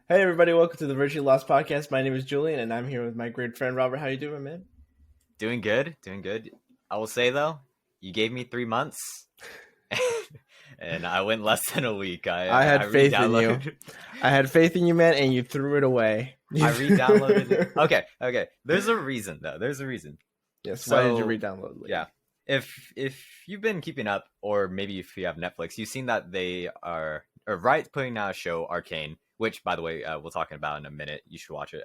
Hey everybody, welcome to the Virtually Lost podcast. My name is Julian, and I'm here with my great friend Robert. How you doing, man? Doing good, doing good. I will say though, you gave me 3 months, and I went less than a week. I I had faith in you. re-downloaded. I had faith in you, man, and you threw it away. I re-downloaded it. Okay. There's a reason though. There's a reason. Yes. Why did you So re-download it? yeah, if you've been keeping up, or maybe if you have Netflix, you've seen that they are right putting out a show, Arcane, which by the way we'll talk about in a minute. You should watch it.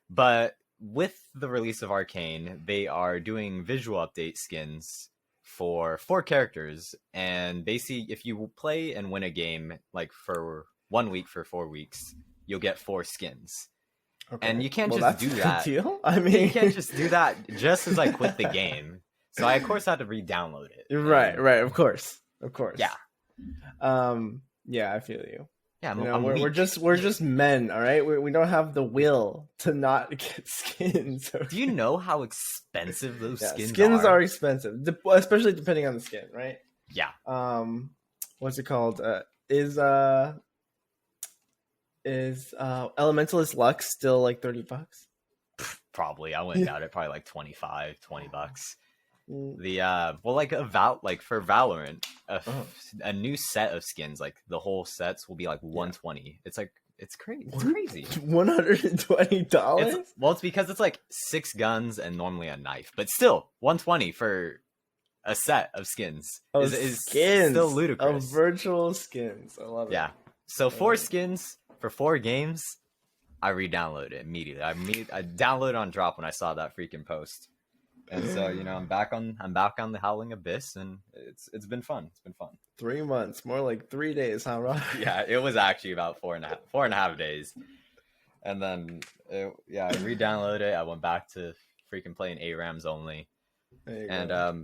But with the release of Arcane, they are doing visual update skins for 4 characters, and basically, if you play and win a game like for 1 week for 4 weeks, you'll get 4 skins. Okay. And you can't just that's do a good that. deal. I You mean, can't just do that just as I quit the game. So I of course had to re-download it. right. Of course. Yeah. Yeah, I feel you. Yeah, You know, I'm we're weak. just men, all right. We don't have the will to not get skins. Do you know how expensive those Yeah, skins skins are? are expensive, especially depending on the skin, right? Yeah. What's it called? Is Elementalist Lux still like $30? Probably. I wouldn't doubt it. Probably like 25, $20. Mm. The like for Valorant, a new set of skins, like the whole sets will be like 120. It's like it's crazy. It's crazy. $120? It's because it's like 6 guns and normally a knife, but still 120 for a set of skins is skins still ludicrous. of virtual skins. I love it. Yeah. So 4 skins for 4 games. I re-downloaded it immediately. I downloaded on drop when I saw that freaking post. And so, I'm back on the Howling Abyss, and it's been fun. It's been fun. 3 months, more like 3 days, huh, Rob? Yeah, it was actually about 4.5 days. And then I re-downloaded it. I went back to freaking playing ARAMs only. There you And go.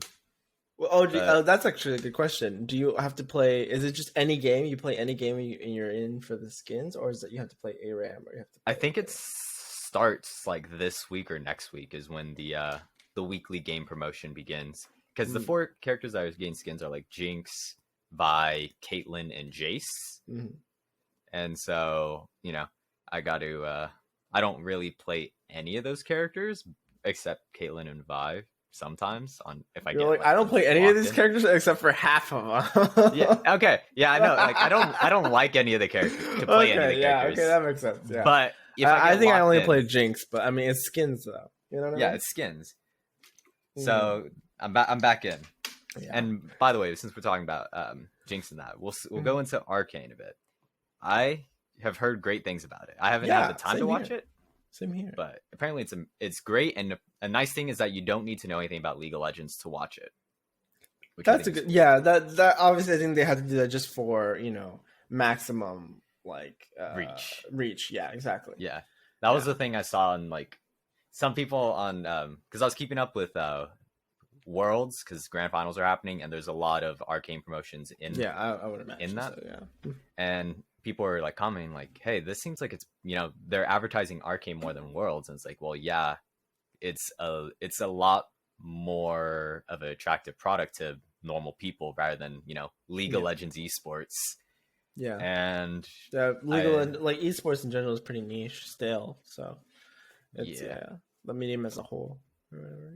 Well, that's actually a good question. Do you have to play? Is it just any game? You play any game and you're in for the skins, or is it you have to play ARAM, or you have to? I think it starts like this week or next week is when the weekly game promotion begins, because the 4 characters that are getting skins are like Jinx, Vi, Caitlyn, and Jace. Mm-hmm. And so I got to I don't really play any of those characters except Caitlyn and Vi sometimes if I You're get like, I don't play any of these characters except for half of them. Yeah, okay, yeah, I know. Like I don't like any of the characters to play any of the characters. Okay, that makes sense. Yeah, but if I think I only in, play Jinx, but I mean it's skins though. You know what I mean? Yeah, it's skins. So I'm back in. Yeah. And by the way, since we're talking about Jinx and that, we'll go into Arcane a bit. I have heard great things about it. I haven't had the time to watch it. Same here. But apparently it's great, and a nice thing is that you don't need to know anything about League of Legends to watch it. That's a good. Yeah, that obviously I think they had to do that just for maximum like reach. Yeah, exactly. Yeah, that was the thing I saw on like some people on because I was keeping up with Worlds, because grand finals are happening and there's a lot of Arcane promotions in. Yeah, I would imagine in that. So, yeah. And people are like commenting like, hey, this seems like it's they're advertising Arcane more than Worlds, and it's like, well, yeah, it's a lot more of an attractive product to normal people rather than League of Legends esports. Yeah, and like esports in general is pretty niche still, so it's the medium as a whole or whatever.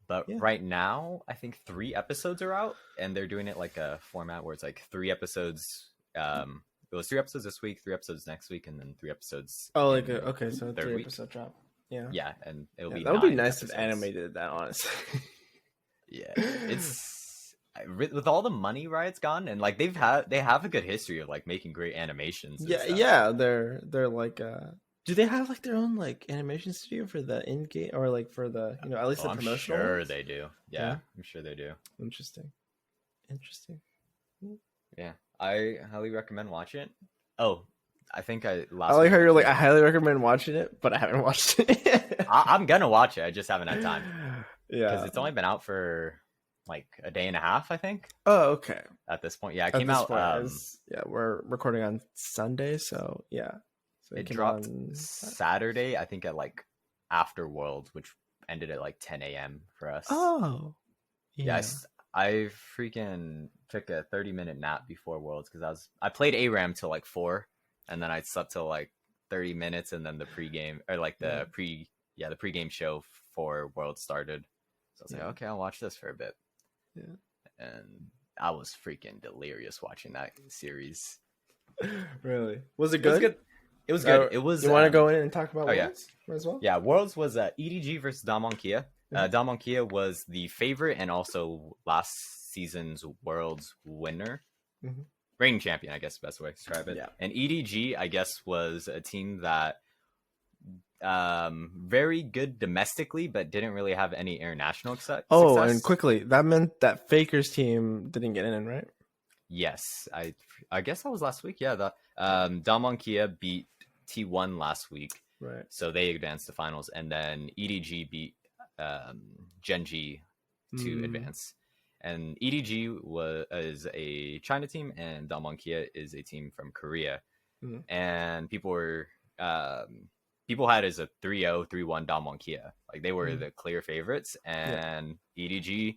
But right now I think 3 episodes are out, and they're doing it like a format where it's like 3 episodes. It was 3 episodes this week, 3 episodes next week, and then 3 episodes. Oh, like okay, so 3 episode drop. Yeah, and it'll be. That would be nice if anime did that, honestly. Yeah, it's with all the money Riot's gone, and like they have a good history of like making great animations. Yeah, they're like. Do they have like their own like animation studio for the in game or like for the at least the promotional? I'm sure ones? they do. Yeah, I'm sure they do. Interesting. Yeah, I highly recommend watching it. Oh, I think I like how you're like I highly recommend watching it, but I haven't watched it. I'm gonna watch it. I just haven't had time. Yeah, because it's only been out for like a day and a half, I think. Oh, okay. At this point, yeah, it came out. We're recording on Sunday, so yeah. So it dropped Saturday, I think, at like after Worlds, which ended at like 10 a.m. for us. Oh, yeah. I freaking took a 30-minute nap before Worlds because I played ARAM till like 4, and then I slept till like 30 minutes, and then the pregame or like the pregame show for World started. So I was like, okay, I'll watch this for a bit. Yeah. And I was freaking delirious watching that series. Really? Was it good? It was good. It was. You want to go in and talk about Worlds as well? Yeah, Worlds was EDG versus Damwon Kia. Damwon Kia was the favorite and also last season's Worlds winner. Reigning champion, I guess the best way to describe it. Yeah. And EDG, I guess, was a team that very good domestically, but didn't really have any international success. Oh, and quickly, that meant that Faker's team didn't get in, right? Yes, I guess that was last week. Yeah, the Damwon Kia beat T1 last week, right? So they advanced to finals, and then EDG beat Genji to advance. And EDG is a China team, and Damwon Kia is a team from Korea. And people were people had it as a 3-0, 3-1 Damwon Kia. Like they were the clear favorites, and EDG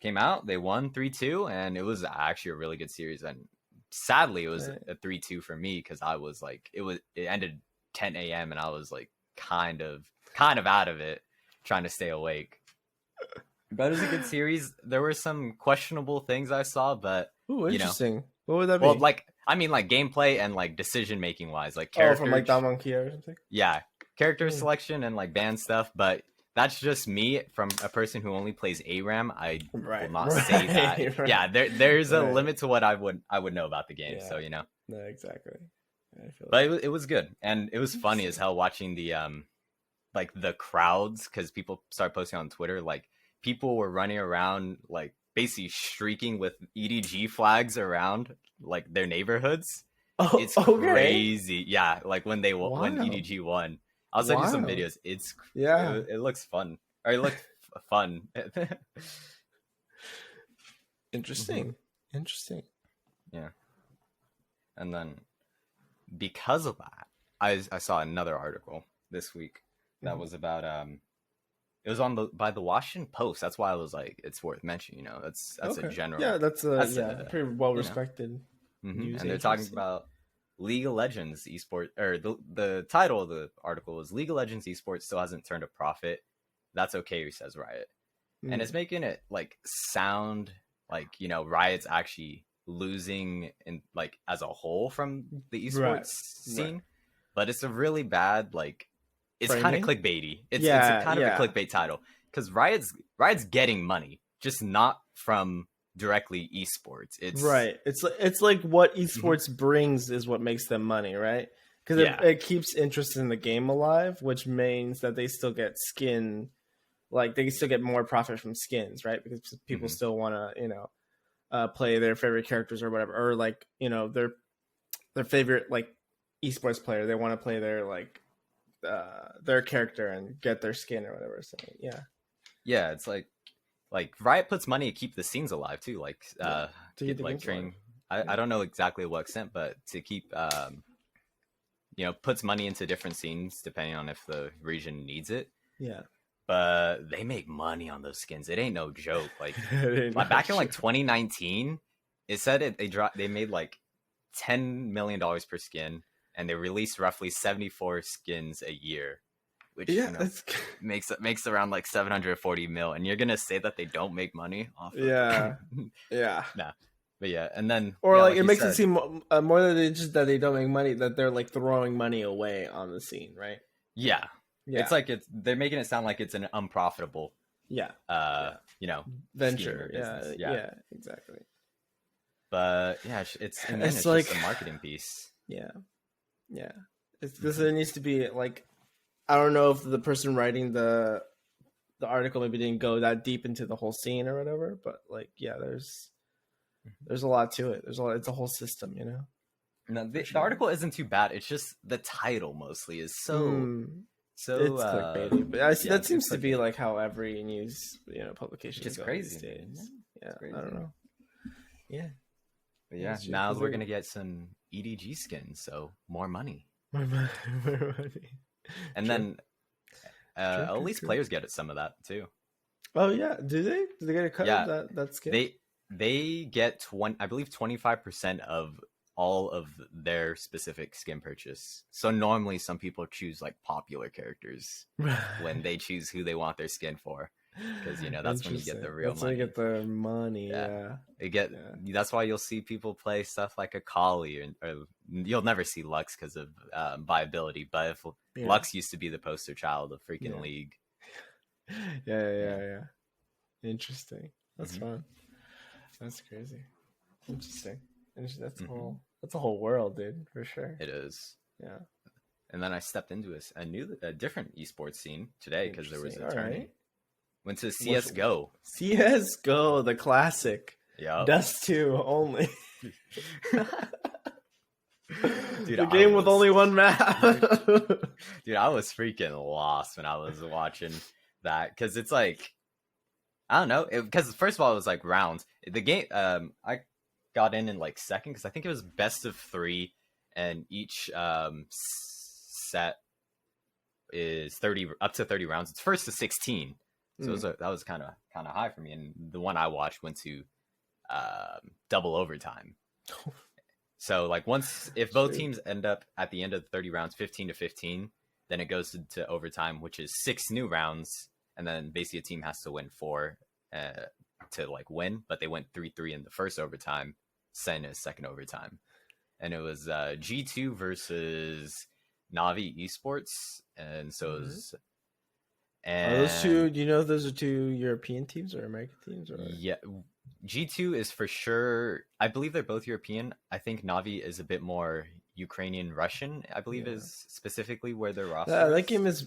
came out. They won 3-2, and it was actually a really good series. And sadly, it was a 3-2 for me because I was like, it ended 10 a.m. and I was like kind of out of it, trying to stay awake. But it was a good series. There were some questionable things I saw, but interesting. What would that be? Well, like gameplay and like decision making wise, like character from like Damwon Kia or something. Yeah, character selection and like band stuff, but that's just me from a person who only plays ARAM. I will not say that. Right. Yeah, there's a limit to what I would know about the game. So No, exactly. But it was good, and it was funny as hell watching the like the crowds, because people started posting on Twitter, like people were running around like basically streaking with EDG flags around like their neighborhoods. It's crazy. Yeah, like when when EDG won. I'll send you some videos. It looks fun. Or it looked fun. Interesting. Yeah. And then because of that, I saw another article this week that was about it was by the Washington Post. That's why I was like, it's worth mentioning. That's a general. Yeah, that's a pretty well respected. And they're talking about League of Legends esports, or the title of the article is League of Legends esports still hasn't turned a profit. That's okay, says Riot. And it's making it like sound like, Riot's actually losing in like as a whole from the esports scene. But it's a really bad, like, it's kind of clickbaity. It's a kind of a clickbait title, because Riot's getting money, just not from directly esports. It's like what esports brings is what makes them money, right? Because it keeps interest in the game alive, which means that they still get skin, like they still get more profit from skins, right? Because people still want to play their favorite characters or whatever, or like their favorite like esports player, they want to play their like their character and get their skin or whatever. So it's like Riot puts money to keep the scenes alive too, like training. I don't know exactly what extent, but to keep puts money into different scenes depending on if the region needs it. But they make money on those skins. It ain't no joke. Like back in like 2019, it said they made like $10 million per skin, and they released roughly 74 skins a year, which makes around like 740 mil. And you're gonna say that they don't make money off of Nah. But and then it makes it seem more that they don't make money, that they're like throwing money away on the scene, right? It's like they're making it sound like it's an unprofitable venture. Exactly. But it's like just a marketing piece. It's because there needs to be like, I don't know if the person writing the article maybe didn't go that deep into the whole scene or whatever, but like there's a lot to it. It's a whole system, No, the article isn't too bad. It's just the title mostly is so it's clickbaity. But that seems to be like how every news publication is crazy these days. I don't know. But now we're gonna get some EDG skins, so more money. More money. And then at least players get some of that too. Oh yeah, do they? Do they get a cut of that skin? They get 25% of all of their specific skin purchase. So normally some people choose like popular characters when they choose who they want their skin for, because that's when you get the real that's money. When you get the money. Yeah. That's why you'll see people play stuff like Akali, or you'll never see Lux because of viability. But if Lux used to be the poster child of freaking League. Yeah. Interesting. That's fun. That's crazy. Interesting. That's a whole world, dude, for sure. It is. Yeah. And then I stepped into a different esports scene today because there was a tournament. Right. Went to CS:GO. CS:GO, the classic. Yeah. Dust 2 only. Dude, the game with only one map. Dude, I was freaking lost when I was watching that, because it's like, I don't know, because first of all, it was like rounds. The game, I got in like second, because I think it was best of 3, and each set is up to 30 rounds. It's first to 16, so that was kind of high for me. And the one I watched went to double overtime. So like if both teams end up at the end of the 30 rounds 15-15, then it goes to overtime, which is 6 new rounds, and then basically a team has to win 4 to like win, but they went 3-3 in the first overtime, sent a second overtime, and it was G2 versus Navi Esports, and so it was. And are those two? Do you know if those are 2 European teams or American teams? Or? Yeah, G2 is for sure. I believe they're both European. I think Navi is a bit more Ukrainian Russian. I believe is specifically where their roster. Yeah, that game is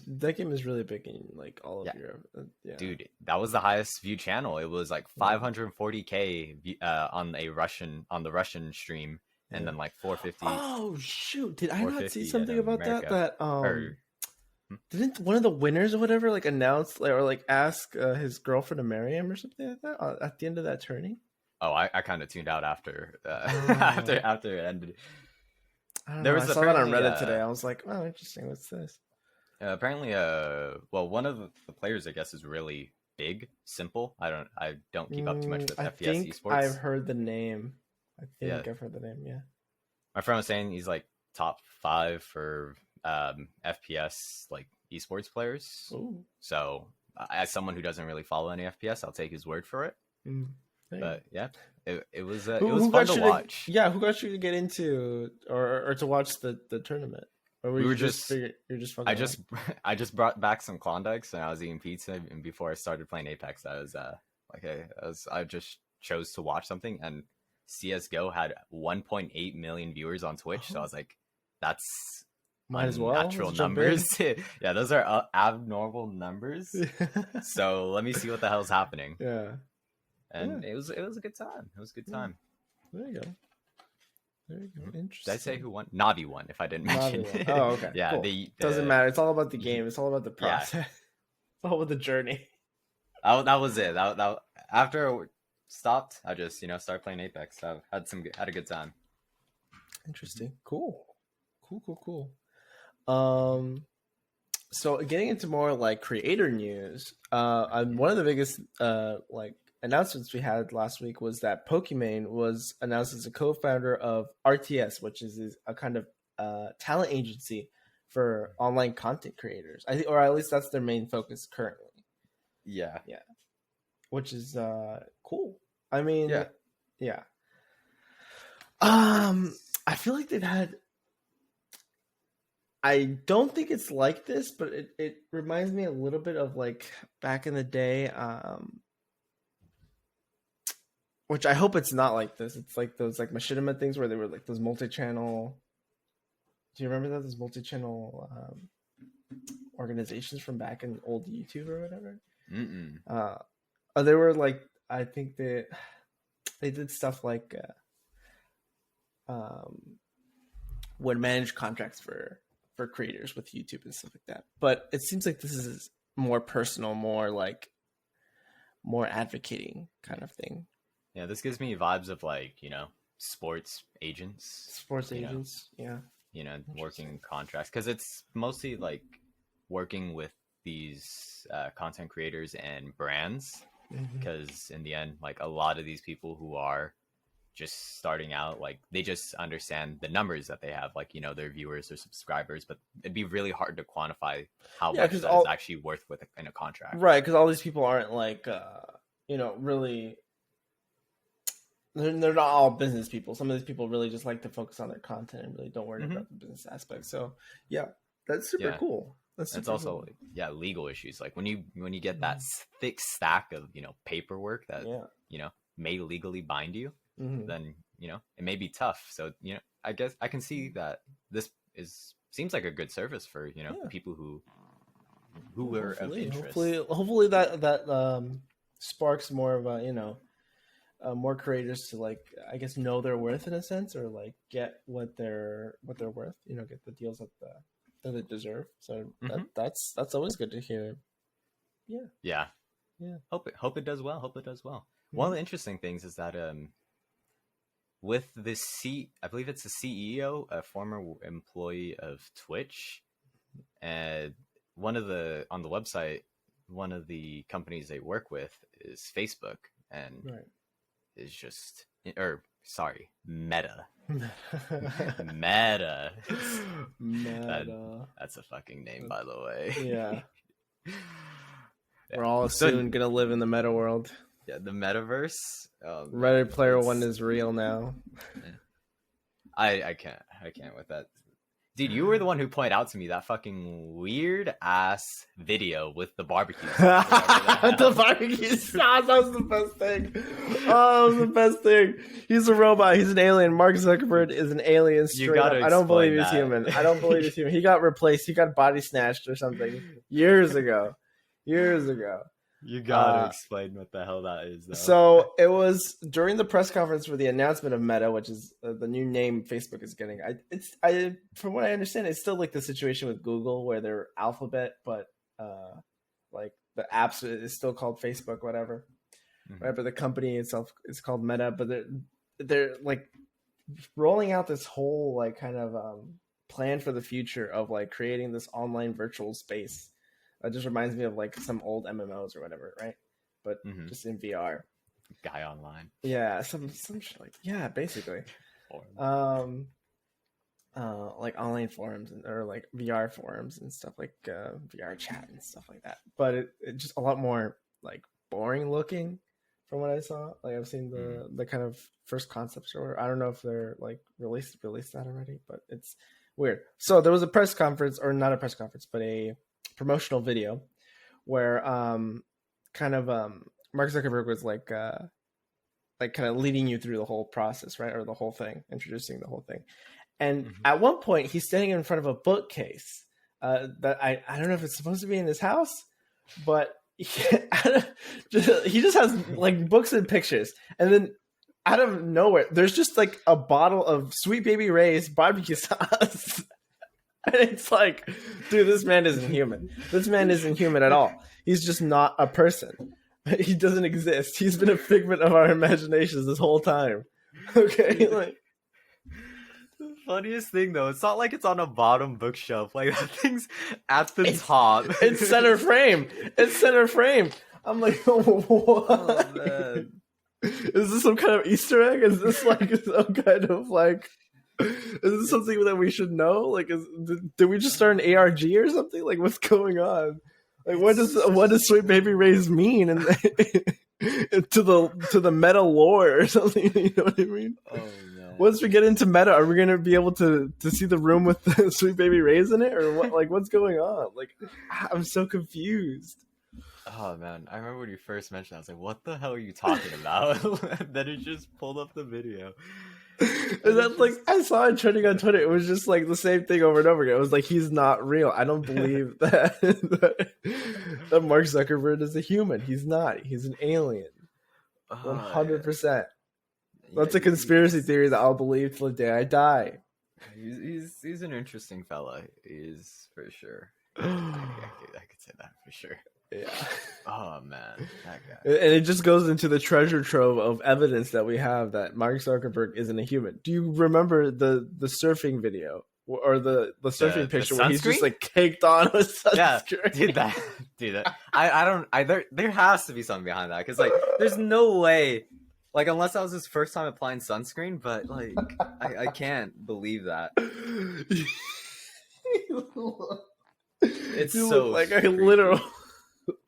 really big in like all of Europe. Yeah. Dude, that was the highest view channel. It was like 540K on the Russian stream, and then like 450. Oh shoot! Did I not see something about America. That? Didn't one of the winners or whatever like announce or like ask his girlfriend to marry him or something like that at the end of that tourney? Oh, I kind of tuned out after after it ended. I saw that on Reddit today. I was like, oh, interesting. What's this? Apparently, one of the players, I guess, is really big. Simple. I don't keep up too much with FPS esports. I've heard the name. I've heard the name. Yeah. My friend was saying he's like top 5 for FPS like esports players. Ooh. So as someone who doesn't really follow any FPS, I'll take his word for it. But yeah, it was fun to watch. Who got you to get into or to watch the tournament? Or I just brought back some Klondikes and I was eating pizza, and before I started playing Apex, I just chose to watch something, and CS:GO had 1.8 million viewers on Twitch, so I was like, that's might as well natural numbers. Yeah, those are abnormal numbers. So let me see what the hell's happening. Yeah. And it was a good time. It was a good time. There you go. Interesting. Did I say who won? Navi won, if I didn't mention it. Oh, okay. Yeah, cool. Doesn't matter. It's all about the game. It's all about the process. Yeah. It's all about the journey. That was it. That after it stopped, I just started playing Apex. I had a good time. Interesting. Cool. So getting into more like creator news, one of the biggest announcements we had last week was that Pokimane was announced as a co-founder of RTS, which is a kind of talent agency for online content creators. I think, or at least that's their main focus currently. Yeah. Which is cool. I mean, yeah. I feel like they've had. I don't think it's like this, but it reminds me a little bit of like back in the day. Which I hope it's not like this. It's like those like machinima things where they were like those multi-channel. Do you remember that? Those multi-channel organizations from back in old YouTube or whatever? They were like, I think they did stuff like would manage contracts for creators with YouTube and stuff like that. But it seems like this is more personal, more advocating kind of thing. Yeah, this gives me vibes of like, sports agents. Yeah. Working contracts, because it's mostly like working with these content creators and brands, because in the end, like a lot of these people who are just starting out, like they just understand the numbers that they have, like, you know, their viewers or subscribers, but it'd be really hard to quantify how much that is actually worth in a contract. Right, because all these people aren't like, you know, really, they're not all business people. Some of these people really just like to focus on their content and really don't worry about the business aspect. So yeah, that's super cool. It's also cool. Legal issues. Like when you get that thick stack of, you know, paperwork that you know may legally bind you, then, you know, it may be tough. So, you know, I guess I can see that this seems like a good service for, you know, people who are of interest. Hopefully that sparks more of a, you know, more creators to, like, I guess, know their worth in a sense, or like get what they're worth, you know, get the deals that they deserve. So that's always good to hear. Yeah. Hope it does well. One of the interesting things is that with this I believe it's the CEO, a former employee of Twitch, and on the website, one of the companies they work with is Facebook, and is just, or sorry, Meta. Meta. That's a fucking name, by the way. Yeah. We're all soon gonna live in the meta world. Yeah, the metaverse. Ready Player One is real now. I can't with that. Dude, you were the one who pointed out to me that fucking weird ass video with the barbecue sauce. The barbecue sauce, that was the best thing. Oh, that was the best thing. He's a robot. He's an alien. Mark Zuckerberg is an alien straight up. I don't believe he's human. He got replaced. He got body snatched or something years ago. You gotta explain what the hell that is, though. So it was during the press conference for the announcement of Meta, which is the new name Facebook is getting. From what I understand, it's still like the situation with Google where they're Alphabet, but like the apps is still called Facebook, whatever. Right, but the company itself is called Meta. But they're like rolling out this whole like kind of plan for the future of like creating this online virtual space. It just reminds me of like some old MMOs or whatever, right? But just in VR. Guy online. Yeah, some shit like basically. Like online forums or like VR forums and stuff, like VR chat and stuff like that. But it just a lot more like boring looking from what I saw. Like I've seen the kind of first concepts, or I don't know if they're like released that already, but it's weird. So there was a press conference, or not a press conference, but a promotional video where Mark Zuckerberg was like kind of leading you through the whole process, right? Or the whole thing, introducing the whole thing. And at one point he's standing in front of a bookcase that I don't know if it's supposed to be in his house, but he just has like books and pictures. And then out of nowhere, there's just like a bottle of Sweet Baby Ray's barbecue sauce. And it's like, dude, this man isn't human. This man isn't human at all. He's just not a person. He doesn't exist. He's been a figment of our imaginations this whole time. Okay, like the funniest thing though, it's not like it's on a bottom bookshelf. Like that thing's at the top. It's center frame. I'm like, what? Oh, man. Is this some kind of Easter egg? Is this like some kind of like? Is this something that we should know? Like, did we just start an ARG or something? Like, what's going on? Like, what does Sweet Baby Ray's mean and to the meta lore or something? You know what I mean? Oh no. Once we get into meta, are we gonna be able to see the room with the Sweet Baby Ray's in it, or what? Like, what's going on? Like, I'm so confused. Oh man, I remember when you first mentioned that, I was like, what the hell are you talking about? Then it just pulled up the video. And that's like, I saw it trending on Twitter. It was just like the same thing over and over again. It was like, he's not real. I don't believe that Mark Zuckerberg is a human. He's not. He's an alien. 100%. That's a conspiracy theory that I'll believe till the day I die. He's an interesting fella. He is, for sure. I could say that for sure. Yeah. Oh man, that guy. And it just goes into the treasure trove of evidence that we have that Mark Zuckerberg isn't a human. Do you remember the surfing video or the surfing picture where he's just like caked on with sunscreen? Yeah, dude, that. I don't. There has to be something behind that, because like, there's no way. Like, unless that was his first time applying sunscreen, but like, I can't believe that. It's you so look like a creepy. literal.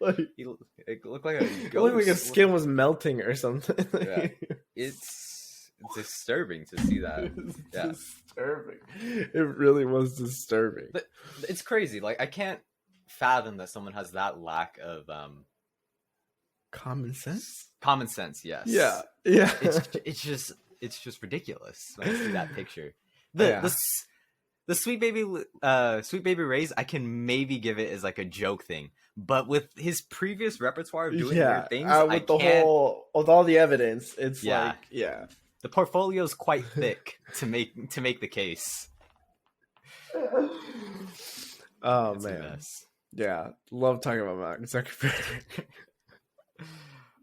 Like, It looked like a ghost. it looked like his skin was melting or something. Yeah. It's disturbing to see that. Yeah. Disturbing. It really was disturbing. But it's crazy. Like, I can't fathom that someone has that lack of common sense. Common sense, yes. Yeah. It's just ridiculous when I see that picture. The sweet baby Ray's, I can maybe give it as like a joke thing, but with his previous repertoire of doing weird things, with with all the evidence, it's like the portfolio is quite thick to make the case. Oh man, yeah, love talking about Mark Zuckerberg.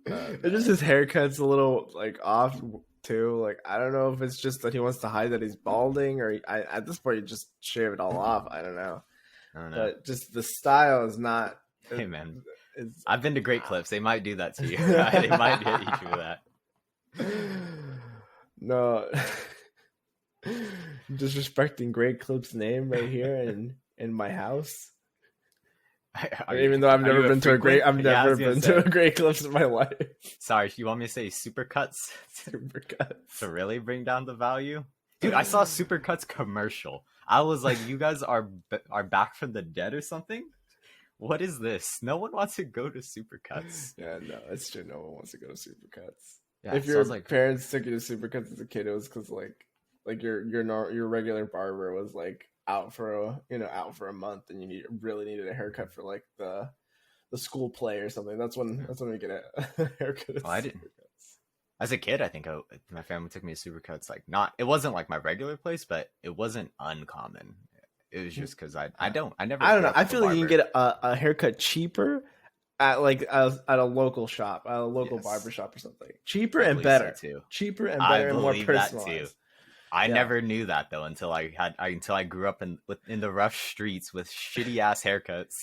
It's just his haircut's a little like off too. Like, I don't know if it's just that he wants to hide that he's balding, or at this point you just shave it all off. I don't know. But just the style is not. Hey man, I've been to Great Clips. They might do that to you. They might hit you for that. No, disrespecting Great Clips' name right here in my house. Even though I've never been to a Great Clips in my life. Sorry, you want me to say Supercuts? Supercuts to really bring down the value, dude. I saw Supercuts commercial. I was like, you guys are back from the dead or something. What is this? No one wants to go to Supercuts. Yeah, no, it's true. No one wants to go to Supercuts. Yeah, if your parents took you to Supercuts as a kid, it was because like your regular barber was like out for a month, and you really needed a haircut for like the school play or something. That's when we get a haircut. I didn't. As a kid, I think my family took me to Supercuts. Like, it wasn't like my regular place, but it wasn't uncommon. It was just because I don't know. I feel like you can get a haircut cheaper at a local shop, at a local barber shop or something. Cheaper and better too. Cheaper and better and more personalized. I never knew that though until I grew up in the rough streets with shitty ass haircuts.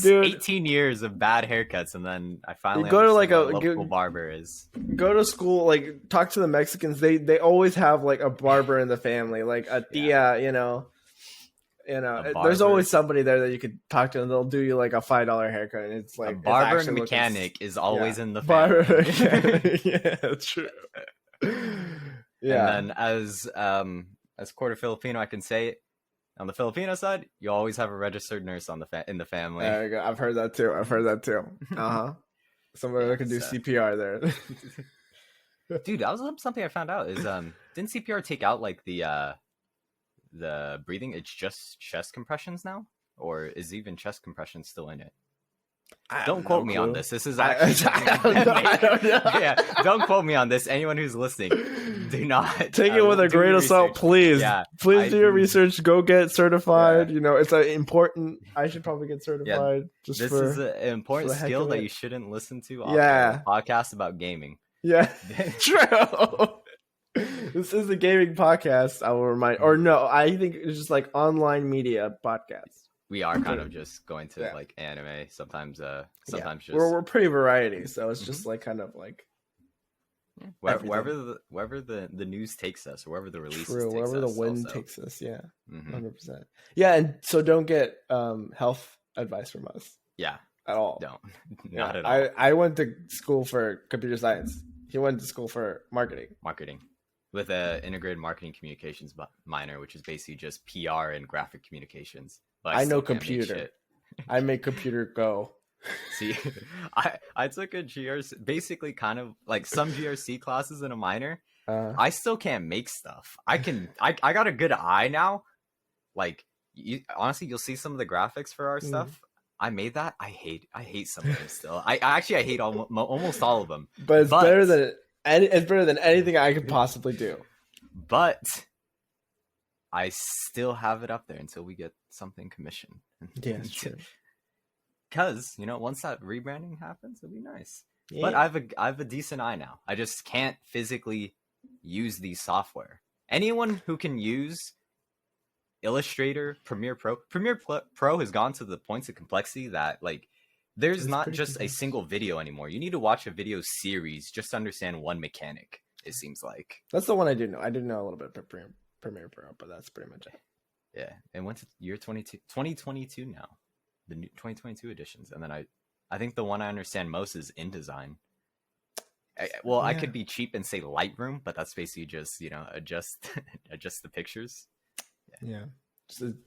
Dude, 18 years of bad haircuts, and then I finally go to like a local barber is. Go to school, like talk to the Mexicans. They always have like a barber in the family, like a tia, there's always somebody there that you could talk to, and they'll do you like a $5 haircut, and it's like a barber and mechanic is always in the family. Barber mechanic. Yeah, that's true. Yeah. And then as quarter Filipino, I can say it. On the Filipino side, you always have a registered nurse in the family. There you go. I've heard that too. Somebody that can do CPR there. Dude, that was something I found out. Is didn't CPR take out like the breathing? It's just chest compressions now, or is even chest compression still in it? Don't quote me on this. This is actually I don't know. Yeah, don't quote me on this. Anyone who's listening, do not take it with a grain of salt, please. Yeah, please do your research. Go get certified. Yeah. It's an important. I should probably get certified. Yeah, this is an important skill that you shouldn't listen to. On a podcast about gaming. Yeah, true. This is a gaming podcast. I will remind, or no, I think it's just like online media podcast. We are kind of just going to like anime sometimes. Sometimes just we're pretty variety, so it's just like kind of like wherever the news takes us, or wherever the release takes us, wherever the wind takes us. Yeah, 100%. Yeah, and so don't get health advice from us. Yeah, at all. Don't not at all. I went to school for computer science. He went to school for marketing. With a integrated marketing communications minor, which is basically just PR and graphic communications. But I know computer. I make computer go. See, I took a GRC, basically kind of like some GRC classes in a minor. I still can't make stuff. I got a good eye now. Like, honestly, you'll see some of the graphics for our stuff. I made that. I hate some of them still. I hate almost all of them. But it's better than anything I could possibly do. But I still have it up there until we get something commissioned. Yeah, that's true. Because once that rebranding happens, it'll be nice. Yeah. But I have a decent eye now. I just can't physically use these software. Anyone who can use Illustrator, Premiere Pro has gone to the points of complexity that like there's not just a single video anymore. You need to watch a video series just to understand one mechanic, it seems like. That's the one I do know. I do know a little bit of Premiere Pro, but that's pretty much it. Yeah, and went to year 2022 now, the new 2022 editions, and then I think the one I understand most is InDesign. I could be cheap and say Lightroom, but that's basically just adjust the pictures. Yeah,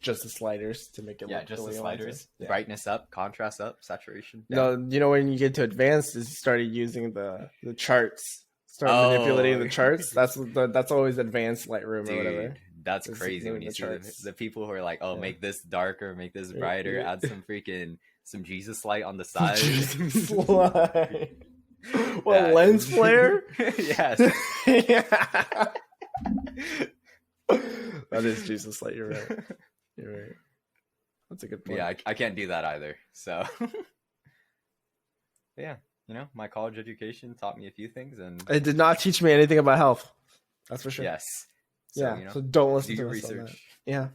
just the sliders to make it. Yeah, just the sliders. Yeah. Brightness up, contrast up, saturation down. No, when you get to advanced, is you started using the charts. Manipulating the charts. That's always advanced Lightroom or whatever. That's crazy when you see the people who are like, make this darker, make this brighter, add some Jesus light on the side. Jesus light. What, lens flare? Yes. Yeah. That is Jesus light. You're right. You're right. That's a good point. Yeah, I can't do that either. So, yeah, my college education taught me a few things, and it did not teach me anything about health. That's for sure. Yes. So, so don't listen to research. Yeah.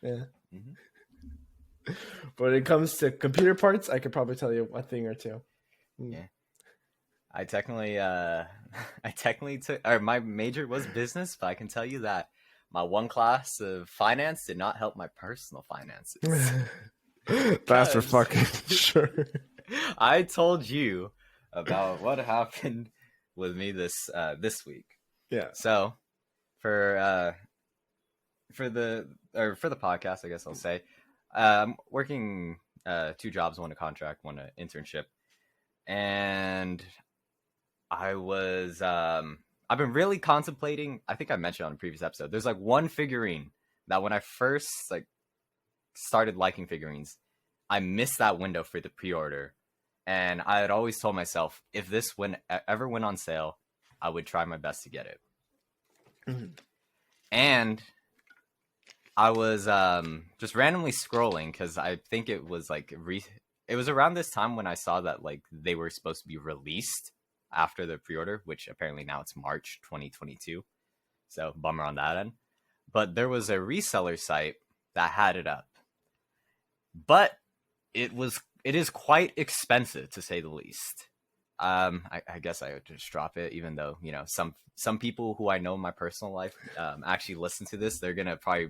Yeah. Mm-hmm. But when it comes to computer parts, I could probably tell you a thing or two. Yeah. I technically took, or my major was business, but I can tell you that my one class of finance did not help my personal finances. That's for fucking sure. I told you about what happened with me this week. Yeah. So for the podcast, I guess I'll say, I'm working 2 jobs, one a contract, one an internship, and I was I've been really contemplating. I think I mentioned on a previous episode. There's one figurine that when I first started liking figurines, I missed that window for the pre-order, and I had always told myself if this ever went on sale, I would try my best to get it. Mm-hmm. And I was just randomly scrolling because I think it was it was around this time when I saw that they were supposed to be released after the pre-order, which apparently now it's March 2022. So bummer on that end. But there was a reseller site that had it up. But it is quite expensive, to say the least. I guess I would just drop it, even though, some people who I know in my personal life actually listen to this. They're gonna probably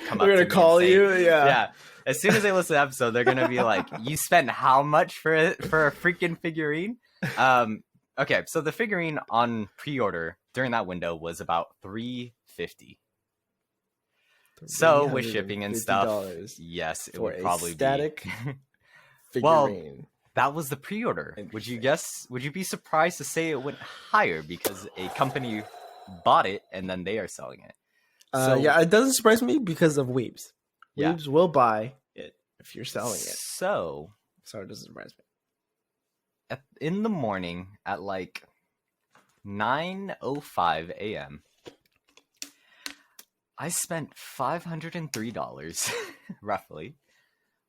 come up to me and call you. Yeah. As soon as they listen to the episode, they're gonna be like, "You spent how much for a freaking figurine?" Okay, so the figurine on pre-order during that window was about $350. So with shipping and stuff, yes, it would probably static be figurine. Well, that was the pre-order. Would you be surprised to say it went higher because a company bought it and then they are selling it? It doesn't surprise me because of Weebs. Weebs will buy it if you're selling it. So it doesn't surprise me. In the morning at 9:05 a.m., I spent $503 roughly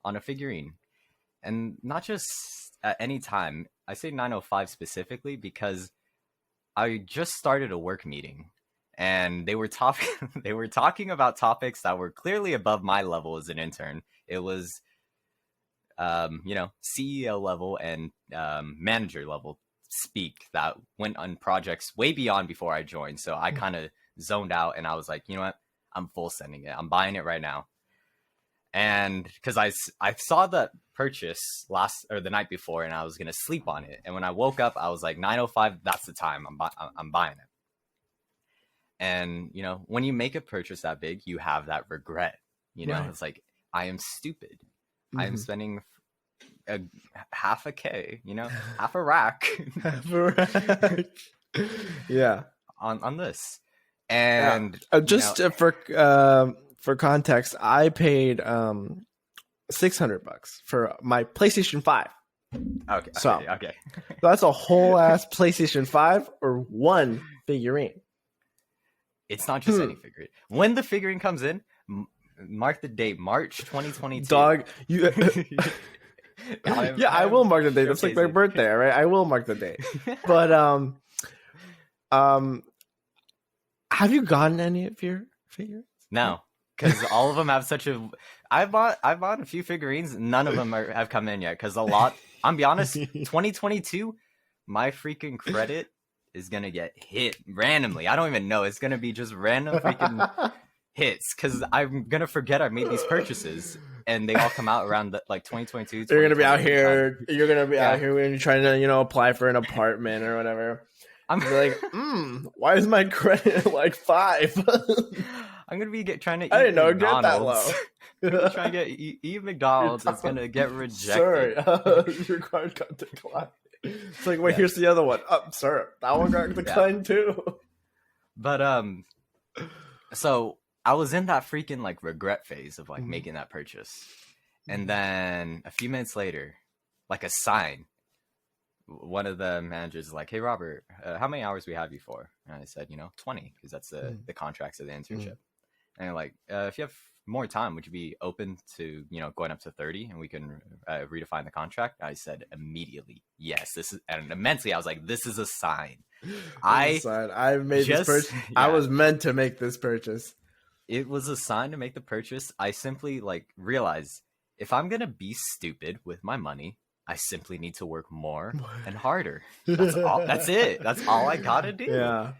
on a figurine. And not just at any time. I say 9:05 specifically because I just started a work meeting and they were talking about topics that were clearly above my level as an intern. It was CEO level and manager level speak that went on projects way beyond before I joined. So I kind of zoned out and I was like, you know what? I'm full sending it. I'm buying it right now. And because I saw that purchase the night before and I was going to sleep on it. And when I woke up, I was like, 9:05, that's the time. I'm buying it. And, when you make a purchase that big, you have that regret. Right. It's like, I am stupid. Mm-hmm. I am spending half a K, half a rack. Half a rack. Yeah. On this. And for context, I paid $600 for my PlayStation 5. Okay. So okay. That's a whole ass PlayStation 5 or one figurine. It's not just any figurine. When the figurine comes in, mark the date, March 2022. Dog, you. I will mark the date. That's like my birthday, right? I will mark the date. But have you gotten any of your figures? No, because all of them have such a. I bought a few figurines. None of them have come in yet because a lot I'm be honest, 2022, my freaking credit is gonna get hit randomly. I don't even know. It's gonna be just random freaking hits because I'm gonna forget I made these purchases, and they all come out around like 2022. You're gonna be out here. You're gonna be out here when you're trying to apply for an apartment or whatever. I'm like, why is my credit like 5? I'm gonna be trying to. I didn't know it got that low. Trying to eat McDonald's. It's gonna get rejected. Sorry, your card got declined. It's like, wait, here's the other one. Sir, that one got declined too. But so I was in that freaking like regret phase of like making that purchase, and then a few minutes later, like a sign. One of the managers is like, "Hey, Robert, how many hours we have you for?" And I said, 20, because that's the contracts of the internship. And they're like, if you have more time, would you be open to, going up to 30 and we can redefine the contract? I said immediately, yes. And immensely, I was like, this is a sign. I made this purchase. Yeah. I was meant to make this purchase. It was a sign to make the purchase. I simply realized if I'm going to be stupid with my money, I simply need to work more and harder. That's all. That's it. That's all I gotta do. Yeah.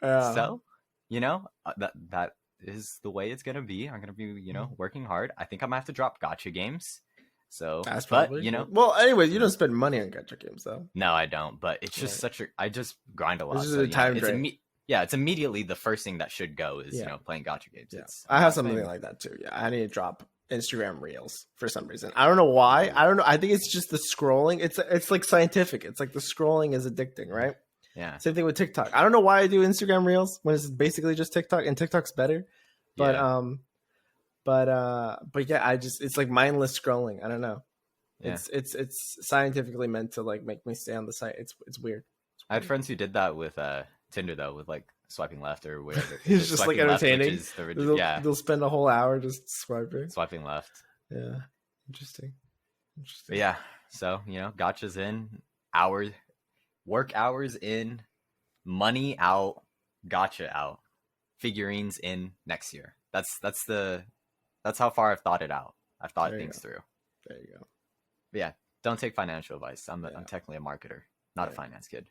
So, that is the way it's gonna be. I'm gonna be, working hard. I think I'm gonna have to drop gacha games. So, that's probably Well, anyways, you don't spend money on gacha games though. No, I don't. But it's just I just grind a lot. This is a time drain. It's immediately the first thing that should go is playing gacha games. Yeah. I have something like that too. Yeah, I need to drop Instagram Reels for some reason. I don't know why. I don't know. I think it's just the scrolling. It's like scientific. It's like the scrolling is addicting, right? Yeah. Same thing with TikTok. I don't know why I do Instagram Reels when it's basically just TikTok, and TikTok's better. But but yeah, it's like mindless scrolling. I don't know. Yeah. It's scientifically meant to like make me stay on the site. It's weird. I had friends who did that with Tinder though, with like swiping left or whatever. It's just like entertaining. They'll spend a whole hour just swiping left. Yeah, interesting. But yeah, so gotcha's in, work hours in, money out, gacha out, figurines in next year. That's how far I've thought it out. I've thought things through. There you go. But yeah, don't take financial advice. I'm technically a marketer, not a finance kid.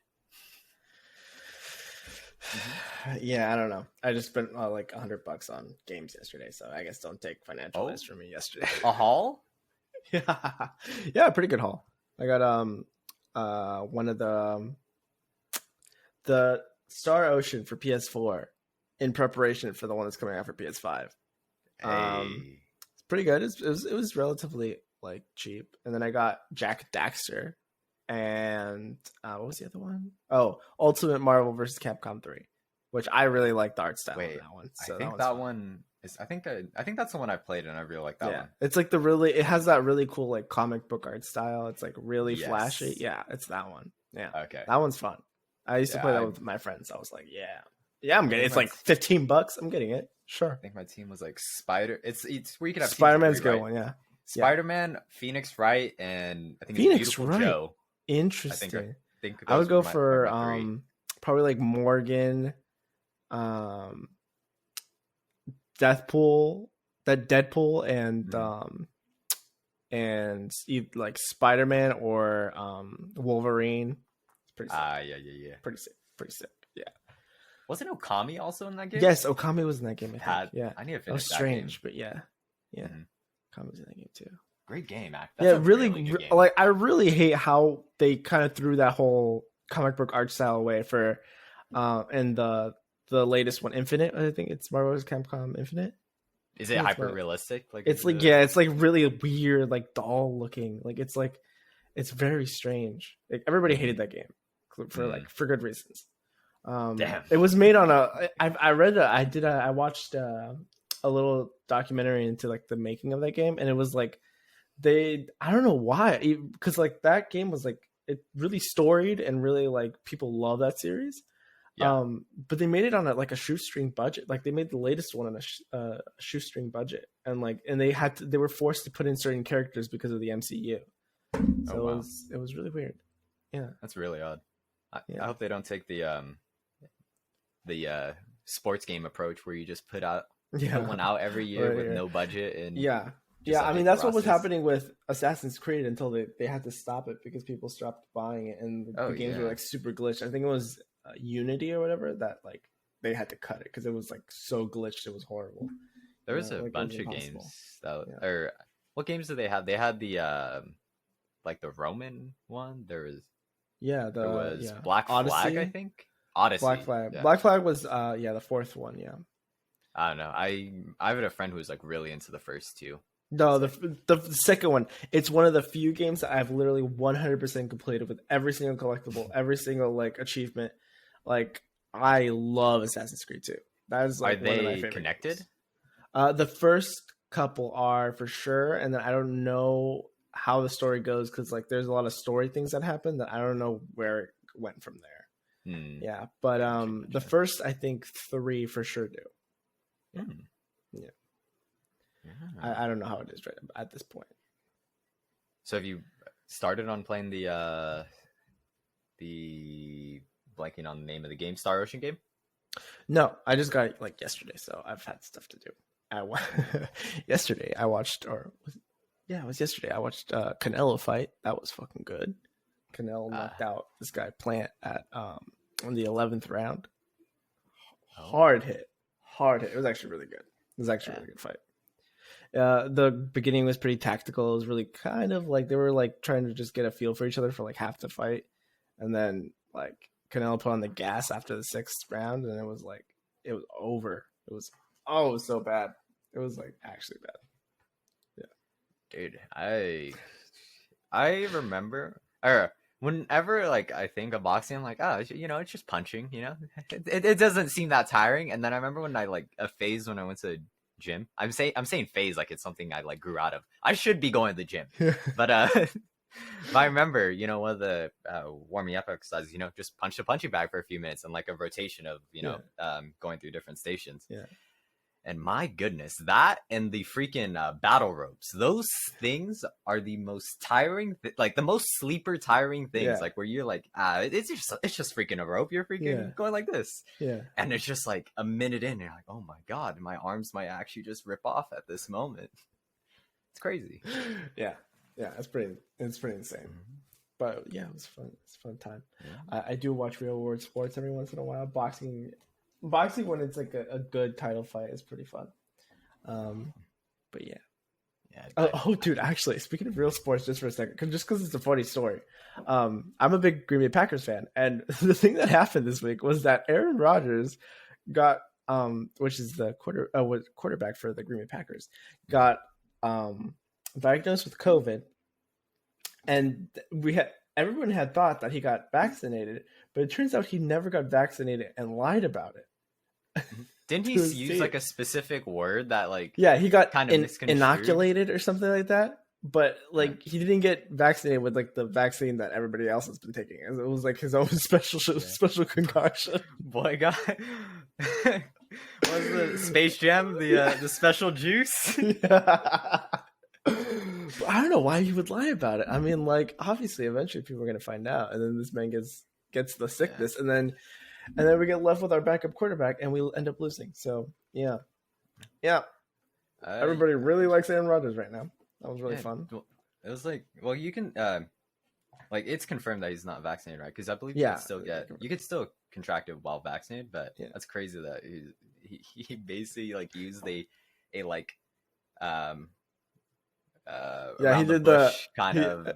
Yeah, I don't know. I just spent like $100 on games yesterday, so I guess don't take financial advice from me yesterday. A haul? Yeah, pretty good haul. I got one of the Star Ocean for PS4 in preparation for the one that's coming out for PS5. It's pretty good. It was relatively like cheap, and then I got Jack Daxter. And what was the other one? Oh, Ultimate Marvel vs. Capcom 3, which I really like the art style of that one. So I think that one is. I think that's the one I played, and I really like that one. It's like it has that really cool like comic book art style. It's like really flashy. Yeah, it's that one. Yeah, okay, that one's fun. I used to play that with my friends. I was like, yeah, I'm getting. It's like $15. I'm getting it. Sure. I think my team was like Spider. It's where you can have Spider-Man's good one. Yeah, Spider-Man, Phoenix Wright, and I think Phoenix Beautiful Joe. Interesting. I think I would go for probably like Morgan, Deadpool, and like Spider-Man or Wolverine. It's pretty sick. Yeah. Pretty sick. Yeah. Wasn't Okami also in that game? Yes, Okami was in that game. I need to finish that was strange, but yeah. Okami was in that game too. Great game, Act. Really like I really hate how they kind of threw that whole comic book art style away for and the latest one, Infinite. I think it's Marvel vs. Capcom Infinite. Is it hyper realistic? It's it's really weird, like doll looking. Like it's very strange. Like everybody hated that game for good reasons. Damn. It was made on I watched a little documentary into like the making of that game, and it was like I don't know why, because like that game was like it really storied and really like people love that series. But they made it on a shoestring budget. Like they made the latest one on a shoestring budget, and they were forced to put in certain characters because of the MCU. So it was really weird. Yeah, that's really odd. I hope they don't take the sports game approach where you just put one out every year with no budget and Just Yeah, I mean update the that's what was rosters. happening with Assassin's Creed until they had to stop it because people stopped buying it and Oh the games were yeah, like super glitched. I think it was Unity or whatever that like they had to cut it because it was like so glitched it was horrible. there was a Like it was bunch of impossible. games that, Yeah, or what games did they have? They had the like the Roman one. yeah, There was yeah Black Flag, I Odyssey, think. Black Odyssey. Flag. Yeah. Black Flag was yeah the fourth one. Yeah. I don't know. I have a friend who was like really into the first two. No, So, the second one. It's one of the few games that I've literally 100% completed with every single collectible, every single like achievement. Like I love Assassin's Creed 2. That is are like one of my they favorite connected? games. The first couple are for sure, and then I don't know how the story goes because like there's a lot of story things that happen that I don't know where it went from there. Hmm. Yeah, but Gotcha, the gotcha. first I think three for sure do. Hmm. Yeah. Yeah. I don't know how it is right at this point. So have you started on playing the blanking on the name of the game, Star Ocean game? No, I just got it like yesterday, so I've had stuff to do. Yesterday I watched, it was yesterday. I watched Canelo fight. That was fucking good. Canelo knocked out this guy Plant at in the 11th round. Hard hit. It was actually really good. It was actually a really good fight. The beginning was pretty tactical. It was really kind of like they were like trying to just get a feel for each other for like half the fight, and then like Canelo put on the gas after the 6th round, and it was like it was over. It was so bad. It was like actually bad. Dude, I remember, or whenever like I think of boxing, I'm like, oh, it's just punching, it doesn't seem that tiring. And then I remember when I like a phase when I went to the gym. I'm saying phase like it's something I like grew out of. I should be going to the gym, but but I remember, one of the warming up exercises, just punch the punching bag for a few minutes and like a rotation of going through different stations. Yeah. And my goodness, that and the freaking battle ropes, those things are the most tiring, like the most sleeper tiring things. Yeah. Like where you're like, it's just freaking a rope. You're freaking going like this. Yeah. And it's just like a minute in, and you're like, oh my God, my arms might actually just rip off at this moment. It's crazy. Yeah. It's pretty insane. But yeah, it was fun. It's a fun time. Yeah. I do watch Real World Sports every once in a while. Boxing when it's like a good title fight is pretty fun. But yeah. Dude, actually, speaking of real sports, just for a second, just because it's a funny story, I'm a big Green Bay Packers fan, and the thing that happened this week was that Aaron Rodgers got, which is the quarterback for the Green Bay Packers, got diagnosed with COVID, and everyone had thought that he got vaccinated, but it turns out he never got vaccinated and lied about it. Didn't he use like a specific word that like he got kind of inoculated or something like that? But like he didn't get vaccinated with like the vaccine that everybody else has been taking. It was like his own special concoction. Boy, guy, what was the Space Jam? The special juice. I don't know why he would lie about it. I mean, like obviously, eventually people are gonna find out, and then this man gets the sickness, and then we get left with our backup quarterback, and we end up losing. So yeah. Everybody really likes Aaron Rodgers right now. That was really fun. It was like, well, you can like it's confirmed that he's not vaccinated, right? Because I believe you could still contract it while vaccinated, but that's crazy that he basically like used a like he did the kind of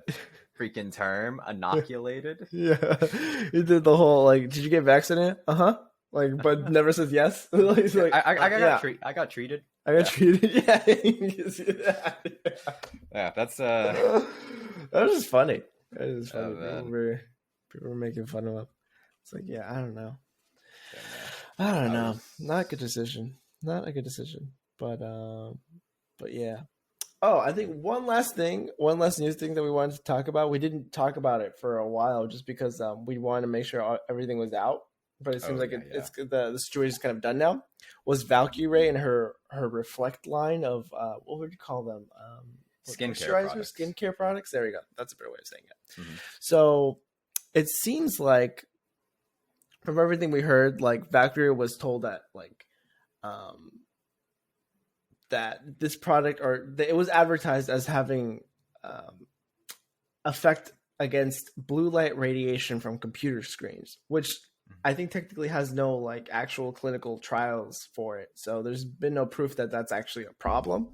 freaking term, inoculated. Yeah, he did the whole like, did you get vaccinated? Like, but never says yes. He's like, I got treated. I got treated. Yeah, you can see that. Yeah, that's that was just funny. That was funny. People were making fun of him. It's like, I don't know. I don't know. Not a good decision. But yeah. Oh, I think one last news thing that we wanted to talk about. We didn't talk about it for a while just because we wanted to make sure everything was out. But it seems it's the situation is kind of done now. Was Valkyrie and her Reflect line of what would you call them? Skincare products. There we go. That's a better way of saying it. Mm-hmm. So it seems like from everything we heard, like Valkyrie was told that like that this product, or it was advertised as having effect against blue light radiation from computer screens, which I think technically has no like actual clinical trials for it. So there's been no proof that that's actually a problem.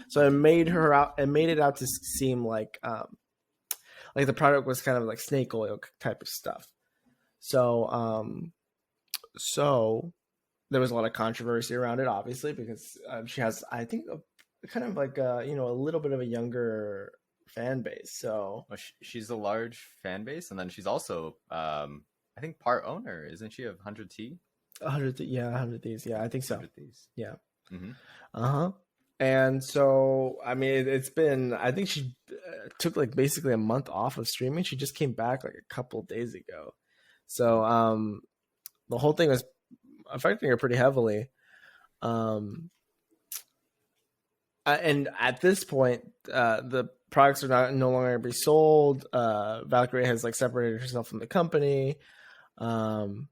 So it made it out to seem like the product was kind of like snake oil type of stuff. So so there was a lot of controversy around it, obviously, because she has, I think, kind of like a little bit of a younger fan base. So she's a large fan base, and then she's also I think part owner, isn't she, of 100 T? 100 Thieves. Yeah, I think so. 100 Thieves. Yeah. Mm-hmm. And so, I mean, it's been, I think she took like basically a month off of streaming. She just came back like a couple of days ago. So the whole thing was affecting her pretty heavily. And at this point, the products are no longer going to be sold. Valkyrae has like separated herself from the company. And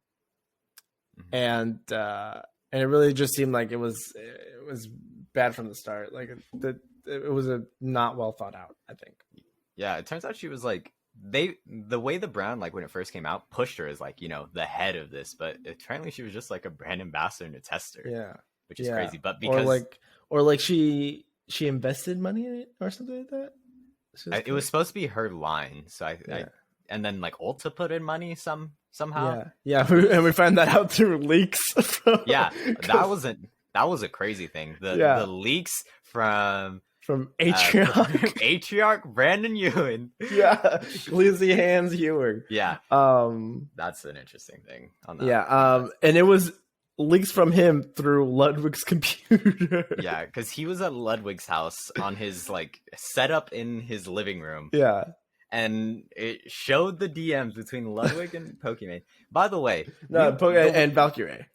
it really just seemed like it was bad from the start. Like it was a not well thought out, I think. Yeah, it turns out she was like, the way the brand, like when it first came out, pushed her as like, the head of this, but apparently she was just like a brand ambassador and a tester. Yeah, which is crazy. But because or like she invested money in it or something like that. It was supposed to be her line, so I and then like Ulta put in money somehow. Yeah, and we found that out through leaks. That was a crazy thing. The leaks from Atriarch, Atriarch Brandon Ewan. Yeah, Lazy Hands Ewing. Yeah, that's an interesting thing. On that. Yeah, and it was leaks from him through Ludwig's computer. Yeah, because he was at Ludwig's house on his like setup in his living room. Yeah, and it showed the DMs between Ludwig and Pokimane. By the way, and Valkyrae.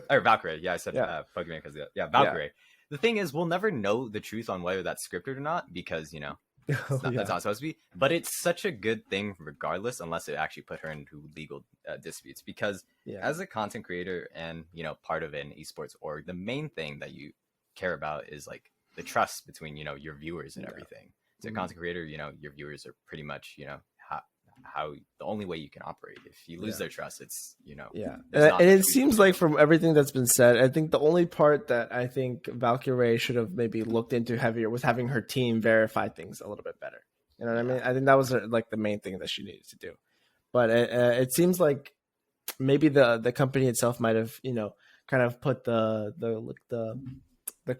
Or Valkyrae. Yeah, I said Pokimane because Valkyrae. Yeah. The thing is, we'll never know the truth on whether that's scripted or not because that's not supposed to be. But it's such a good thing regardless, unless it actually put her into legal disputes. Because as a content creator and part of an esports org, the main thing that you care about is like the trust between your viewers and everything. As a content creator, your viewers are pretty much how the only way you can operate. If you lose their trust, it's and it seems like from everything that's been said, I think the only part that I think Valkyrae should have maybe looked into heavier was having her team verify things a little bit better. You know what I mean? I think that was like the main thing that she needed to do. But it seems like maybe the company itself might have kind of put the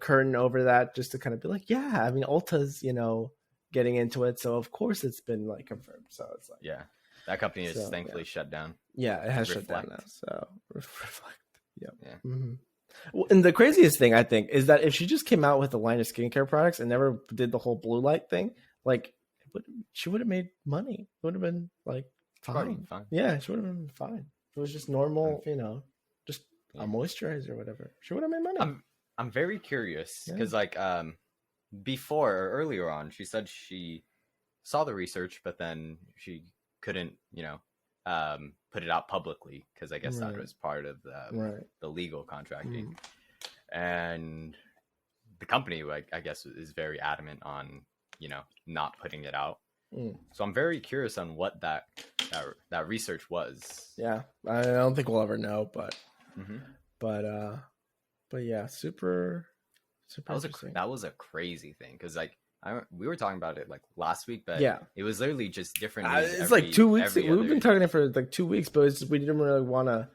curtain over that just to kind of be like, I mean, Ulta's getting into it, so of course it's been like confirmed. So it's like that company is thankfully shut down. Yeah, it has shut down now. So Reflect. Yeah. Mm-hmm. Well, and the craziest thing I think is that if she just came out with a line of skincare products and never did the whole blue light thing, like she would have made money. It would have been like fine. Yeah, she would have been fine. It was just normal, just a moisturizer or whatever. She would have made money. I'm very curious because before or earlier on, she said she saw the research, but then she couldn't, put it out publicly because I guess that was part of the legal contracting. And the company, I guess, is very adamant on, not putting it out. So I'm very curious on what that research was. Yeah, I don't think we'll ever know, but yeah, super that was a crazy thing because we were talking about it like last week, but it was literally just different. It's like 2 weeks. We've been talking it for like 2 weeks, but we didn't really want to.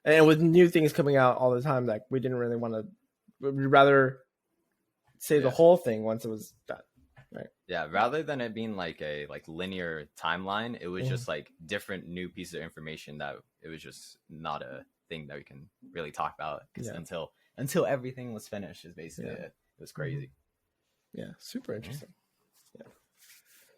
And with new things coming out all the time, like we didn't really want to. We'd rather say the whole thing once it was done, right? Yeah, rather than it being like a linear timeline, it was just like different new pieces of information that it was just not a thing that we can really talk about until everything was finished is basically it. It was crazy. Yeah, super interesting. Yeah.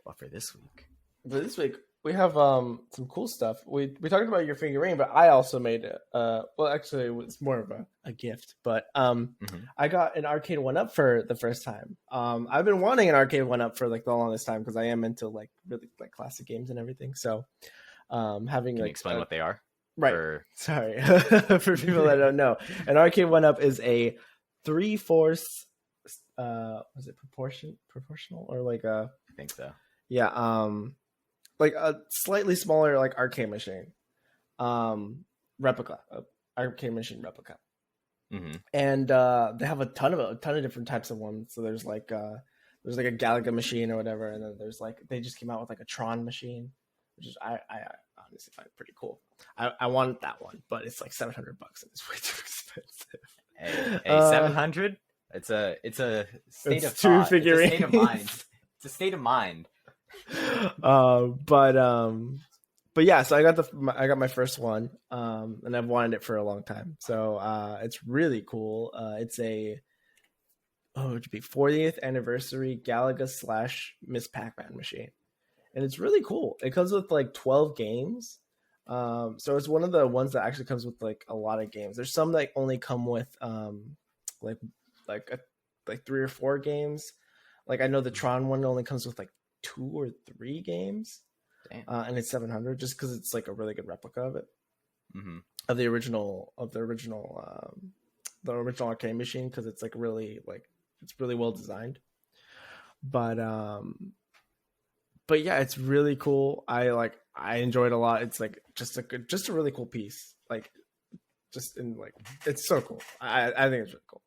Well, for this week we have some cool stuff. We talked about your figurine, but I also made it. Well, actually, it was more of a gift. But I got an arcade 1-up for the first time. I've been wanting an arcade 1-up for like the longest time because I am into like really like classic games and everything. So having Can you explain what they are? Right. Sorry. For people that don't know, an arcade 1-up is a 3/4 was it proportional or like I think so. Yeah, like a slightly smaller like arcade machine, replica, arcade machine replica. And they have a ton of different types of ones. So there's like a Galaga machine or whatever, and then there's like they just came out with like a Tron machine, which is I honestly find pretty cool. I want that one, but it's like $700 and it's way too expensive. Hey, 700. It's a state of two thought. figurines. It's a state of mind. It's a state of mind. But yeah, so I got my first one, and I've wanted it for a long time. So it's really cool. It's it would be 40th anniversary Galaga / Miss Pac-Man machine, and it's really cool. It comes with like 12 games. So it's one of the ones that actually comes with like a lot of games. There's some that only come with like 3 or 4 games. Like I know the Tron one only comes with like 2 or 3 games. And it's 700 just because it's like a really good replica of it, of the original arcade machine, because it's like really it's really well designed. But yeah, it's really cool. I enjoyed it a lot. It's like just a really cool piece. Like just in like it's so cool. I think it's really cool.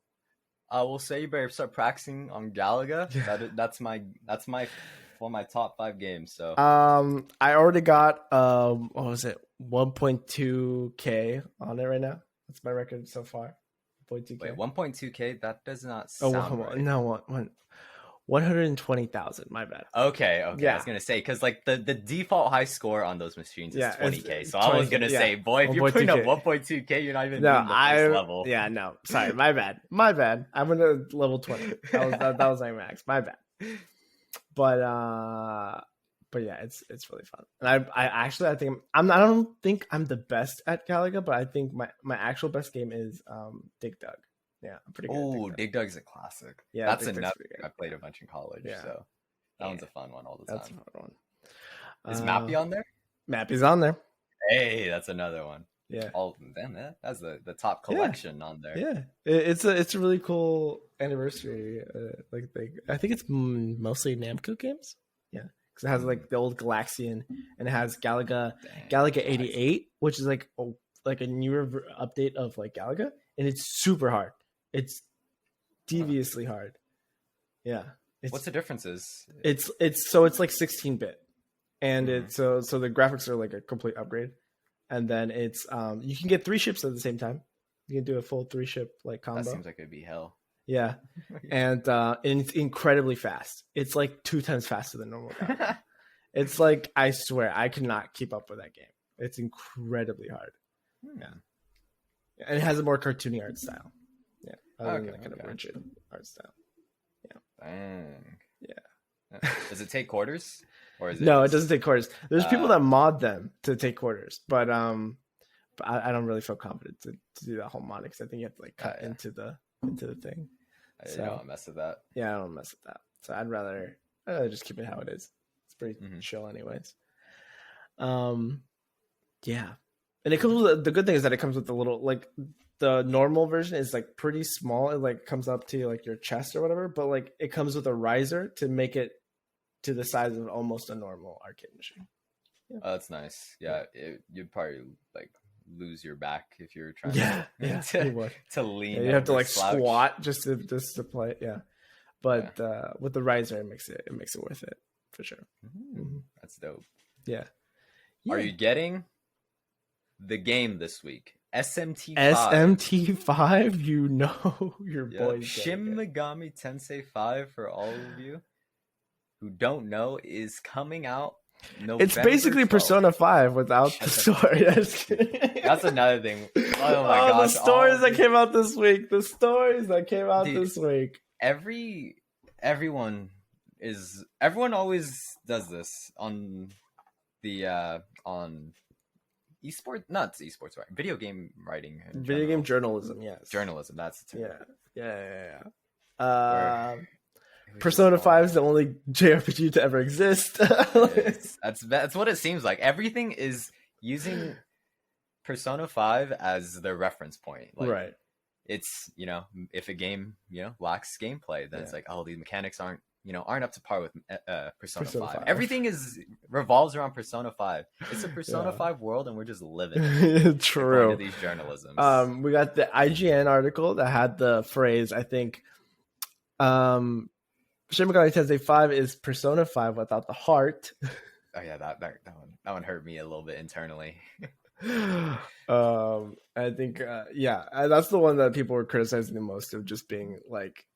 I will say you better start practicing on Galaga. That's my one of my top 5 games. So I already got what was it, 1.2K on it right now. That's my record so far. 1.2K. Wait, 1.2K? That does not sound right. No, 120,000. My bad. Okay. Yeah. I was gonna say because like the default high score on those machines is 20K. So 20, I was gonna say, boy, if you're putting up 1.2K, you're not even doing the first level. Yeah, no, sorry, my bad. I'm gonna level 20. That was my max. My bad. But yeah, it's really fun. And I don't think I'm the best at Galaga, but I think my actual best game is Dig Dug. Yeah, I'm pretty good. Oh, Dig Dug's a classic. Yeah, that's another I played a bunch in college. Yeah. So that one's a fun one all the time. That's a fun one. Is Mappy on there? Mappy's on there. Hey, that's another one. Yeah. Oh, damn, that's the top collection on there. Yeah, it's a really cool anniversary thing. I think it's mostly Namco games. Yeah, because it has like the old Galaxian, and it has Galaga 88, which is like a newer update of like Galaga, and it's super hard. It's deviously hard. Yeah. What's the differences? It's like 16-bit, and it's so the graphics are like a complete upgrade. And then it's you can get 3 ships at the same time. You can do a full 3-ship like combo. That seems like it'd be hell. Yeah, and it's incredibly fast. It's like 2 times faster than normal Galaga. It's like, I swear I could not keep up with that game. It's incredibly hard. Yeah, and it has a more cartoony art style. Yeah, other than that kind of rigid art style. Yeah. Dang. Yeah. Does it take quarters? Or is it No, it doesn't take quarters. There's people that mod them to take quarters, but I don't really feel confident to do that whole mod, because I think you have to like cut into the thing. I don't mess with that. Yeah, I don't mess with that. So I'd rather just keep it how it is. It's pretty chill, anyways. Yeah, and it comes with the good thing is that it comes with the little, like, the normal version is like pretty small. It like comes up to like your chest or whatever, but like it comes with a riser to make it to the size of almost a normal arcade machine. Yeah. Oh, that's nice. Yeah, you'd probably like lose your back if you're trying to lean. Yeah, you have to like squat just to play it. Yeah, but with the riser, it makes it worth it for sure. That's dope. Yeah. Are you getting the game this week? SMT5. SMT5, you know your boy's Shin Megami Tensei 5, for all of you who don't know, is coming out November It's basically 12th. Persona 5 without the story. That's another thing. Oh my gosh. The stories that came out this week. The stories that came out this week. Everyone always does this on the on esports, not esports, right? Video game writing. Video game journalism, yes. Journalism, that's the term. Yeah. Persona 5 is the only JRPG to ever exist. That's what it seems like. Everything is using Persona 5 as their reference point. Like, right. it's, if a game, lacks gameplay, then it's like, oh, these mechanics aren't up to par with Persona 5. Everything revolves around Persona 5. It's a Persona 5 world, and we're just living. True. To these journalisms. We got the IGN article that had the phrase, I think, Shin Megami Tensei 5 is Persona 5 without the heart. Oh yeah, that one hurt me a little bit internally. I think that's the one that people were criticizing the most, of just being like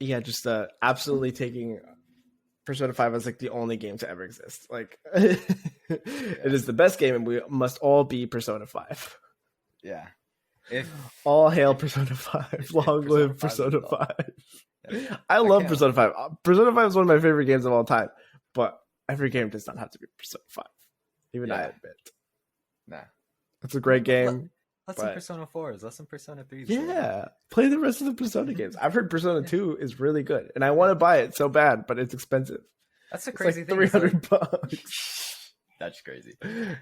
just absolutely taking Persona 5 as like the only game to ever exist. Like it is the best game, and we must all be Persona 5. Yeah. All hail Persona 5. Long live Persona 5. Yeah. I love Persona 5. Persona 5 is one of my favorite games of all time, but every game does not have to be Persona 5. Even I admit. Nah. It's a great game. Let's some Persona 4s. Let's some Persona 3s. Yeah. Play the rest of the Persona games. I've heard Persona 2 is really good, and I want to buy it so bad, but it's expensive. That's a crazy thing. $300. That's crazy.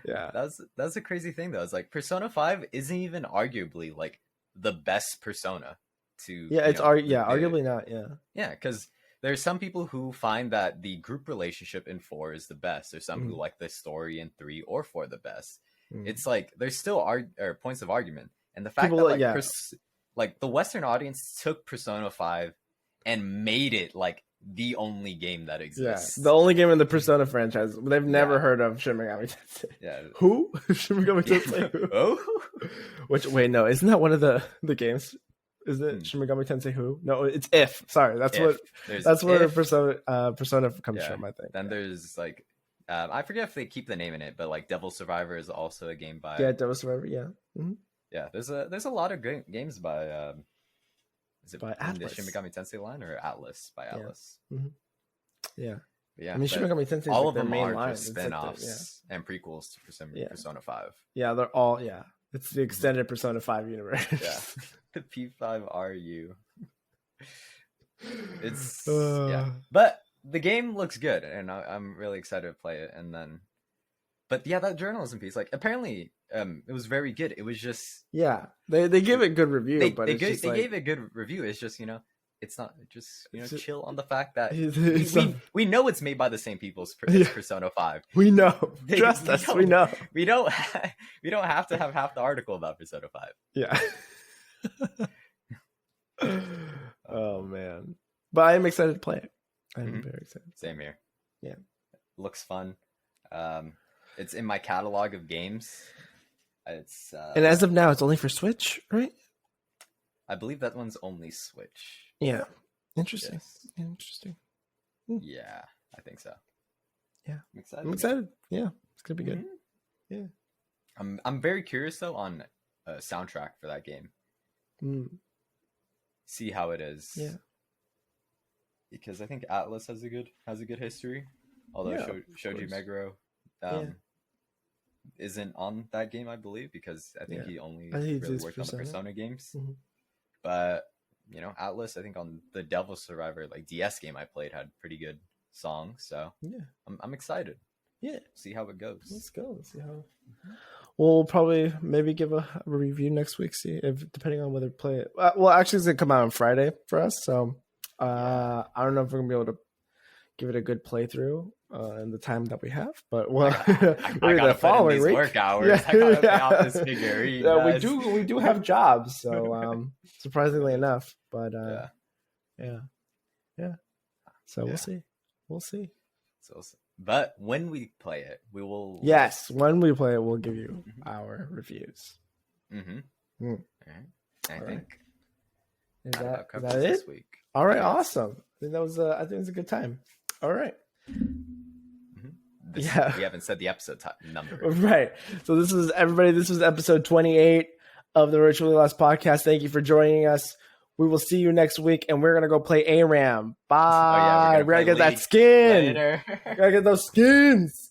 Yeah. That's a crazy thing, though. It's like Persona 5 isn't even arguably like the best Persona to. Yeah, it's arguably not. Yeah. Yeah, because there's some people who find that the group relationship in 4 is the best. There's some who like the story in 3 or 4 the best. It's like there's still points of argument, and the fact that like the Western audience took Persona 5 and made it like the only game that exists. Yeah, the only game in the Persona franchise. They've never heard of Shin Megami Tensei. Yeah. Who? Shin Megami Tensei. Who? Oh. No, isn't that one of the games? Is it Shin Megami Tensei Who? No, it's If. Sorry, that's where Persona comes from, I think. Then there's like I forget if they keep the name in it, but like Devil Survivor is also a game by Devil Survivor. Yeah. Mm-hmm. Yeah, there's a lot of great games by is it by Atlas? The Shin Megami Tensei line or Atlas by Atlas? Mm-hmm. Yeah. Yeah, I mean, Shin Megami Tensei, all like of them main are line. just spin-offs and prequels to Persona 5. Yeah, they're all it's the extended Persona 5 universe. Yeah, the P5RU. It's but the game looks good, and I'm really excited to play it. And then, but yeah, that journalism piece, like apparently, it was very good. It was just they give it good review, they gave it good review. It's just it's not just chill on the fact that we know it's made by the same people as Persona 5. We know, trust us. We know. We don't have to have half the article about Persona 5. Yeah. Oh man, but I am excited to play it. I'm very excited. Same here. Yeah, looks fun. It's in my catalog of games. It's and as of now, it's only for Switch, right? I believe that one's only Switch. Yeah, interesting. Yes. Interesting. Yeah, I think so. Yeah, I'm excited. Yeah, it's gonna be good. Yeah, I'm very curious though on a soundtrack for that game. See how it is. Yeah. Because I think Atlas has a good history, although Shoji Meguro isn't on that game, I believe, because I think he only really worked on the Persona games. Mm-hmm. But Atlas, I think on the Devil Survivor like DS game I played had pretty good songs, so I'm excited. Yeah, see how it goes. Let's go. Let's see how. We'll probably maybe give a review next week. See if depending on whether to play it. Well, actually, it's gonna come out on Friday for us, so. I don't know if we're gonna be able to give it a good playthrough in the time that we have, but I gotta following put in these work hours. I gotta pay off this figurine. Yeah, we do have jobs, so surprisingly enough, but yeah. So we'll see. But when we play it, we will. Yes, when we play it, we'll give you our reviews. Mm-hmm. All right. I think. Is that it? This week. All right, awesome. I think it was a good time. All right. We haven't said the episode number. Right. So this was episode 28 of the Virtually Lost podcast. Thank you for joining us. We will see you next week, and we're gonna go play ARAM. Bye. We're gonna get that skin. Later. Gotta get those skins.